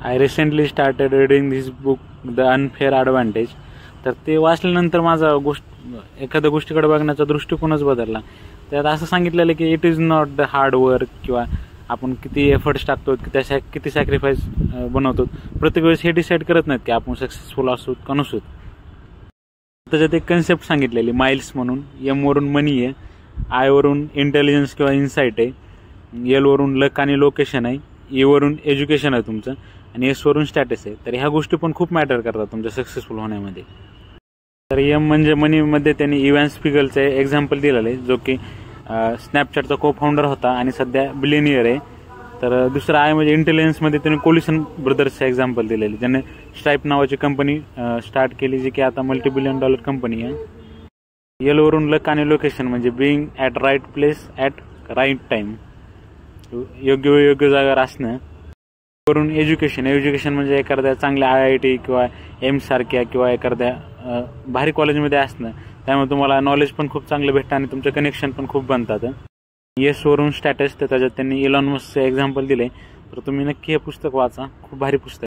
I recently started reading this book the unfair advantage. तर ते वाचल्यानंतर माझा एखाद्या गोष्टीकडे बघण्याचा दृष्टिकोनच बदलला. त्यात असं सांगितलेलं की it is not the hard work किंवा आपण किती एफर्ट्स टाकतो, किती सॅक्रिफाईस बनवतो, प्रत्येक वेळेस हे डिसाईड करत नाहीत की आपण सक्सेसफुल असू का नसू. त्याच्यात एक कन्सेप्ट सांगितलेली माइल्स म्हणून. एम वरून मनी आहे, आय वरून इंटेलिजन्स किंवा इन्साईट आहे, एल वरून लक आणि लोकेशन आहे, ई वरून एज्युकेशन आहे तुमचं, आणि एस वरून स्टॅटस आहे. तर ह्या गोष्टी पण खूप मॅटर करतात तुमच्या सक्सेसफुल होण्यामध्ये. तर एम म्हणजे मनीमध्ये त्यांनी इव्हॅन स्पिगलचं एक्झाम्पल दिलेलं आहे, जो की स्नॅपचॅटचा को फाउंडर होता आणि सध्या बिलियनियर आहे. तर दुसरा आय म्हणजे इंटेलिजन्समध्ये त्यांनी कोल्युशन ब्रदर्सचं एक्झाम्पल दिलेले, ज्याने स्ट्राईप नावाची कंपनी स्टार्ट केली, जी की आता $multi-billion कंपनी आहे. एल वरून लक आणि लोकेशन म्हणजे being at right place at right time, योग्य वेळ योग्य जागेवर असणं. वरून एज्युकेशन म्हणजे एखाद्या चांगल्या IIT किंवा एम्स सारख्या किंवा एखाद्या भारी कॉलेजमध्ये असणं. त्यामुळे तुम्हाला नॉलेज पण खूप चांगलं भेटतं आणि तुमचं कनेक्शन पण खूप बनतात. येस वरून स्टॅटस, तर त्याच्यात त्यांनी इलॉन मस्कचं एक्झाम्पल दिले. तर तुम्ही नक्की हे पुस्तक वाचा, खूप भारी पुस्तक.